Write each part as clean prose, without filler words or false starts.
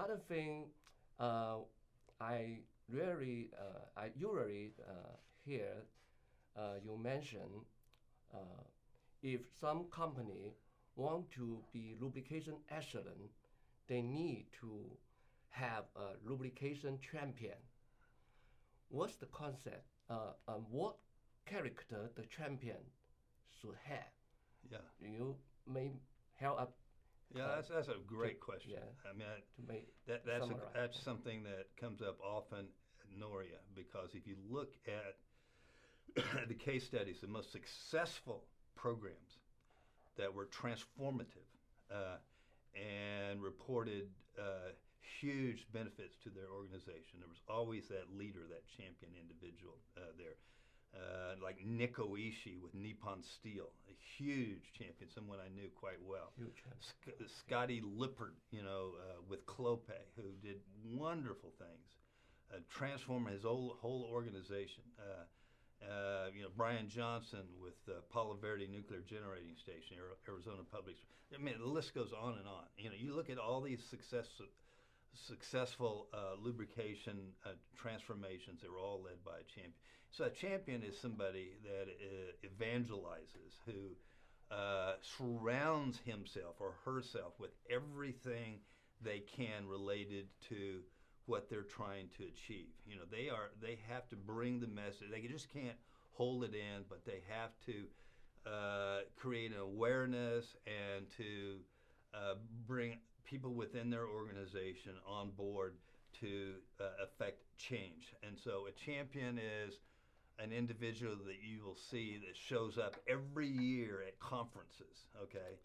another thing, I usually hear you mention if some company want to be lubrication excellent, they need to have a lubrication champion. What's the concept? And what character the champion should have? Yeah. You may help up. Yeah, that's a great question. Yeah, I mean, to make that's something that comes up often at Noria, because if you look at the case studies, the most successful programs that were transformative and reported huge benefits to their organization, there was always that leader, that champion individual there. Like Nick Oishi with Nippon Steel, a huge champion, someone I knew quite well. Scotty Lippert, with Clopay, who did wonderful things, transforming his whole organization. Brian Johnson with Palo Verde Nuclear Generating Station, Arizona Public. I mean, the list goes on and on. You look at all these successful lubrication transformations that were all led by a champion. So a champion is somebody that evangelizes, who surrounds himself or herself with everything they can related to what they're trying to achieve. They have to bring the message. They just can't hold it in, but they have to create an awareness and to bring people within their organization on board to affect change. And so a champion is an individual that you will see that shows up every year at conferences, okay?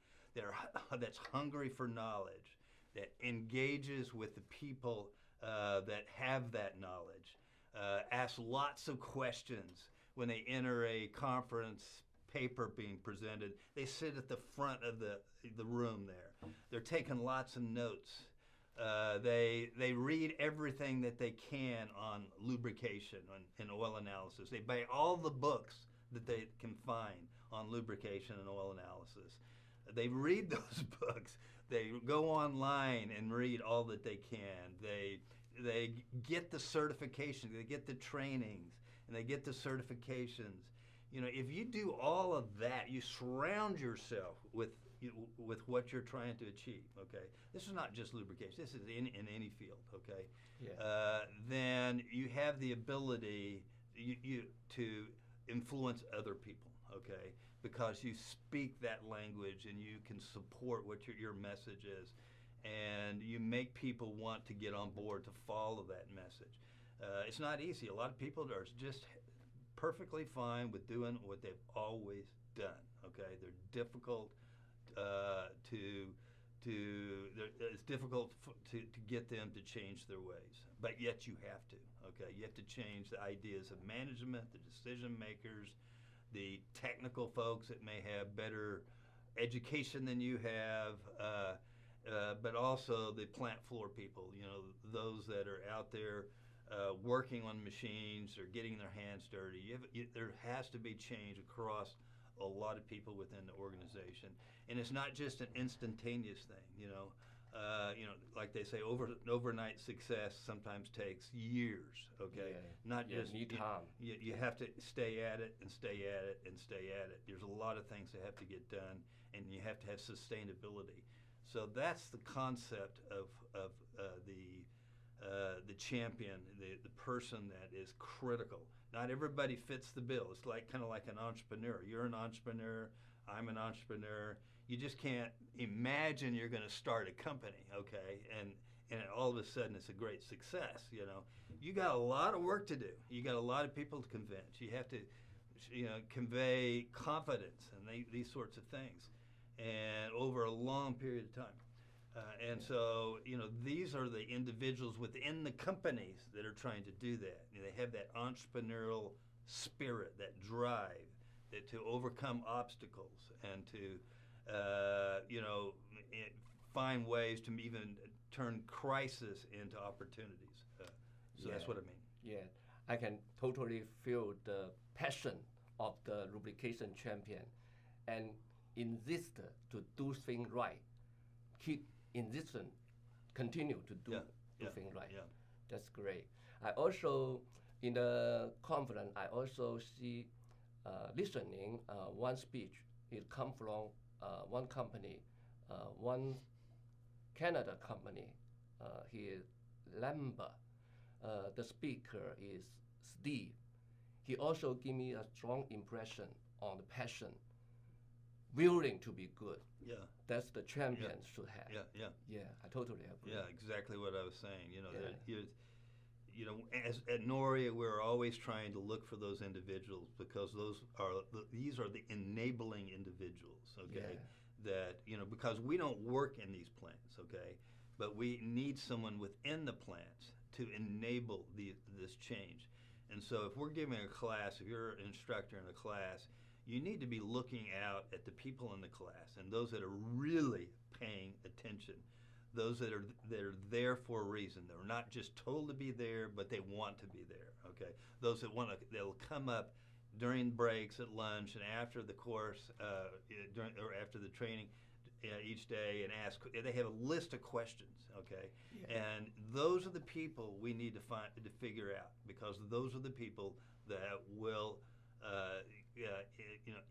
That's hungry for knowledge, that engages with the people that have that knowledge, asks lots of questions when they enter a conference paper being presented. They sit at the front of the room there. They're taking lots of notes. They read everything that they can on lubrication and oil analysis. They buy all the books that they can find on lubrication and oil analysis. They read those books. They go online and read all that they can. They get the certification. They get the trainings, and they get the certifications. If you do all of that, you surround yourself with what you're trying to achieve, okay? This is not just lubrication. This is in any field, okay? Yeah. Then you have the ability to influence other people, okay? Because you speak that language and you can support what your message is, and you make people want to get on board to follow that message. It's not easy. A lot of people are just perfectly fine with doing what they've always done, okay? They're difficult it's difficult to get them to change their ways, but yet you have to, okay? You have to change the ideas of management, the decision makers, the technical folks that may have better education than you have, but also the plant floor people, those that are out there working on machines or getting their hands dirty. There has to be change across a lot of people within the organization, and it's not just an instantaneous thing. Like they say, overnight success sometimes takes years. Okay, Yeah. Not just need time. You have to stay at it and stay at it and stay at it. There's a lot of things that have to get done, and you have to have sustainability. So that's the concept of the champion, the person that is critical. Not everybody fits the bill. It's kind of like an entrepreneur. You're an entrepreneur. I'm an entrepreneur. You just can't imagine you're going to start a company, okay? And all of a sudden it's a great success. You got a lot of work to do. You got a lot of people to convince. You have to, convey confidence and these sorts of things, and over a long period of time. So, these are the individuals within the companies that are trying to do that. They have that entrepreneurial spirit, that drive, to overcome obstacles and to, find ways to even turn crisis into opportunities. That's what I mean. Yeah, I can totally feel the passion of the lubrication champion, and insist to do things right. Keep insistent continue to do Yeah. things right. Yeah. That's great. I also in the conference I also see listening one speech. It come from one company, one Canada company. He is Lambert. The speaker is Steve. He also give me a strong impression on the passion, willing to be good. Yeah. That's the champion should have. Yeah. Yeah. Yeah, I totally agree. Yeah, exactly what I was saying. You know, Yeah. as at Noria, we're always trying to look for those individuals because these are the enabling individuals. Okay, that because we don't work in these plants. Okay, but we need someone within the plants to enable this change. And so, if we're giving a class, if you're an instructor in a class, you need to be looking out at the people in the class and those that are really paying attention. Those that are there for a reason. They're not just told to be there, but they want to be there. Okay. Those that they'll come up during breaks, at lunch, and after the course, or after the training each day, and ask. They have a list of questions. Okay. Yeah. And those are the people we need to figure out, because those are the people that will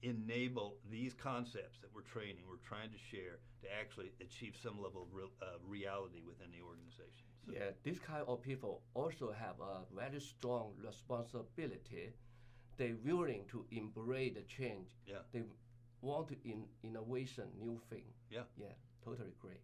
enable these concepts that we're trying to share, to actually achieve some level of reality within the organization. So, yeah, this kind of people also have a very strong responsibility. They're willing to embrace the change. Yeah. They want to innovation, new thing. Yeah. Yeah, totally great.